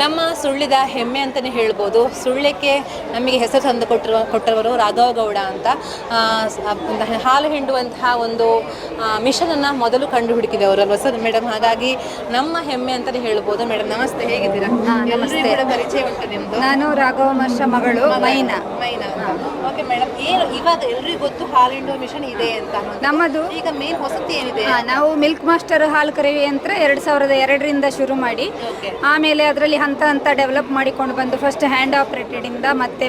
ನಮ್ಮ ಸುಳ್ಳಿದ ಹೆಮ್ಮೆ ಅಂತಲೇ ಹೇಳ್ಬೋದು. ಸುಳ್ಯಕ್ಕೆ ನಮಗೆ ಹೆಸರು ತಂದು ಕೊಟ್ಟವರು ರಾಘವ ಗೌಡ ಅಂತ. ಹಾಲು ಹಿಂಡುವಂತಹ ಒಂದು ಮಿಷನನ್ನು ಮೊದಲು ಕಂಡು ಹುಡುಕಿದವರು ಅಲ್ವಾ ಸರ್ ಮೇಡಮ್? ಹಾಗಾಗಿ ನಮ್ಮ ಹೆಮ್ಮೆ ಅಂತಲೇ ಹೇಳ್ಬೋದು. ಮೇಡಮ್ ನಮಸ್ತೆ, ಹೇಗಿದ್ದೀರಾ? ನಮಸ್ತೆ. ಪರಿಚಯ ಉಂಟು ನಿಮ್ಮದು? ನಾನು ರಾಘವ ಮಾಸ್ಟರ್ ಮಗಳು ಮೈನಾ. ಓಕೆ ಮೇಡಮ್, ಏನು ಇವಾಗ ಎಲ್ರಿಗೂ ಗೊತ್ತು ಹಾಲು ಹಿಂಡುವ ಮಿಷನ್ ಇದೆ ಅಂತ. ನಮ್ಮದು ಈಗ ಮೇನ್ ಹೊಸತಿ ಏನಿದೆ? ನಾವು ಮಿಲ್ಕ್ ಮಾಸ್ಟರ್ ಹಾಲು ಕರೆಯುವ ಯಂತ್ರ 2002ರಿಂದ ಶುರು ಮಾಡಿ ಆಮೇಲೆ ಅದರಲ್ಲಿ ಹಂತ ಹಂತ ಡೆವಲಪ್ ಮಾಡಿಕೊಂಡು ಬಂದು ಫಸ್ಟ್ ಹ್ಯಾಂಡ್ ಆಪರೇಟೆಡ್ ಇಂದ ಮತ್ತೆ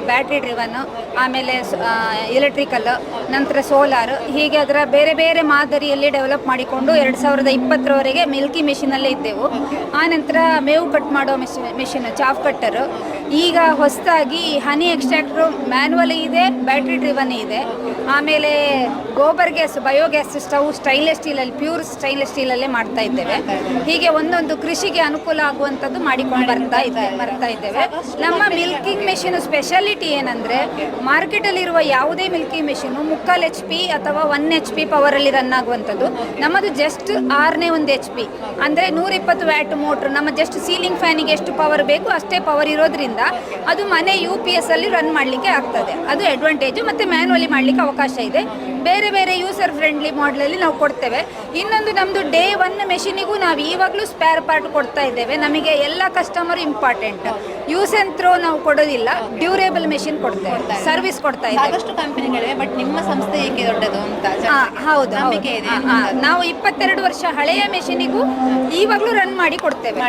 ಬ್ಯಾಟ್ರಿ ಡ್ರಿವನ್, ಆಮೇಲೆ ಎಲೆಕ್ಟ್ರಿಕಲ್, ನಂತರ ಸೋಲಾರ್, ಹೀಗೆ ಅದರ ಬೇರೆ ಬೇರೆ ಮಾದರಿಯಲ್ಲಿ ಡೆವಲಪ್ ಮಾಡಿಕೊಂಡು 2020ರವರೆಗೆ ಮಿಲ್ಕಿ ಮೆಷಿನಲ್ಲೇ ಇದ್ದೆವು. ಆನಂತರ ಮೇವು ಕಟ್ ಮಾಡೋ ಮೆಷಿನ್ ಚಾಫ್ ಕಟ್ಟರು. ಈಗ ಹೊಸದಾಗಿ ಹನಿ ಎಕ್ಸ್ಟ್ರಾಕ್ಟ್ರು ಮ್ಯಾನ್ಯುವಲ್ ಇದೆ, ಬ್ಯಾಟ್ರಿ ಡ್ರಿವನ್ ಇದೆ. ಆಮೇಲೆ gobar gas, biogas stove stainless ಸ್ಟೀಲಲ್ಲಿ, ಪ್ಯೂರ್ ಸ್ಟೈನ್ಲೆಸ್ ಸ್ಟೀಲಲ್ಲೇ ಮಾಡ್ತಾ ಇದ್ದೇವೆ. ಹೀಗೆ ಒಂದೊಂದು ಕೃಷಿಗೆ ಅನುಕೂಲ ಆಗುವಂಥದ್ದು ಮಾಡಿಕೊಂಡು ಬರ್ತಾ ಇದ್ದೇವೆ. ನಮ್ಮ ಮಿಲ್ಕಿಂಗ್ ಮೆಷಿನ್ ಸ್ಪೆಷಾಲಿಟಿ ಏನಂದರೆ, ಮಾರ್ಕೆಟಲ್ಲಿರುವ ಯಾವುದೇ ಮಿಲ್ಕಿಂಗ್ ಮೆಷಿನು 3/4 HP ಅಥವಾ 1 HP ಪವರಲ್ಲಿ ರನ್ ಆಗುವಂಥದ್ದು. ನಮ್ಮದು ಜಸ್ಟ್ 6ನೇ 1 HP ಅಂದರೆ 120 ವ್ಯಾಟ್ ಮೋಟ್ರ್. ನಮ್ಮ ಜಸ್ಟ್ ಸೀಲಿಂಗ್ ಫ್ಯಾನಿಗೆ ಎಷ್ಟು ಪವರ್ ಬೇಕು ಅಷ್ಟೇ ಪವರ್ ಇರೋದ್ರಿಂದ ಅದು ಮನೆ UPS ಅಲ್ಲಿ ರನ್ ಮಾಡಲಿಕ್ಕೆ ಆಗ್ತದೆ. ಅದು ಅಡ್ವಾಂಟೇಜು. ಮತ್ತು ಮ್ಯಾನ್ಯುವಲಿ ಮಾಡಲಿಕ್ಕೆ ಅವಕಾಶ ಇದೆ. ಬೇರೆ ಬೇರೆ ಯೂಸರ್ ಫ್ರೆಂಡ್ಲಿ ಮಾಡಲಲ್ಲಿ ನಾವು ಕೊಡ್ತೇವೆ. ಇನ್ನೊಂದು ನಮ್ಮದು ಡೇ 1 ಮೆಷಿನಿಗೂ ನಾವು ಈವಾಗಲೂ ಸ್ಪೇರ್ ಪಾರ್ಟ್ ಕೊಡ್ತಾ ಇದ್ದೇವೆ. ನಮಗೆ ಎಲ್ಲ customer important. Use and throw ನಾವು ಕೊಡೋದಿಲ್ಲ, ಡ್ಯೂರೇಬಲ್ ಮೆಷಿನ್ ಕೊಡ್ತೇವೆ, ಸರ್ವಿಸ್ ಕೊಡ್ತಾ ಇದ್ದೇವೆ. ಸಾಕಷ್ಟು ಕಂಪನಿಗಳಿವೆ, ಬಟ್ ನಿಮ್ಮ ಸಂಸ್ಥೆ ಏಕೆ ದೊಡ್ಡದು ಅಂತ? ಹೌದು, ನಾವು 22 ವರ್ಷ ಹಳೆಯ ಮೆಷಿನಿಗೂ ಈವಾಗಲೂ ರನ್ ಮಾಡಿ ಕೊಡ್ತೇವೆ.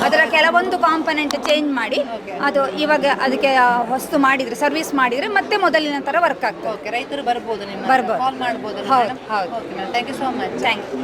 ಅದರ ಕೆಲವೊಂದು ಕಾಂಪೊನೆಂಟ್ ಚೇಂಜ್ ಮಾಡಿ ಅದು ಇವಾಗ ಅದಕ್ಕೆ ಹೊಸ್ತು ಮಾಡಿದರೆ, ಸರ್ವಿಸ್ ಮಾಡಿದರೆ ಮತ್ತೆ ಮೊದಲಿನ ಥರ ವರ್ಕ್ ಆಗ್ತದೆ. ರೈತರು ಬರ್ಬೋದು, ಬರ್ಬೋದು, ಕಾಲ್ ಮಾಡ್ಬೋದು. ಹೌದು ಹೌದು. Thank you so much. Thank you.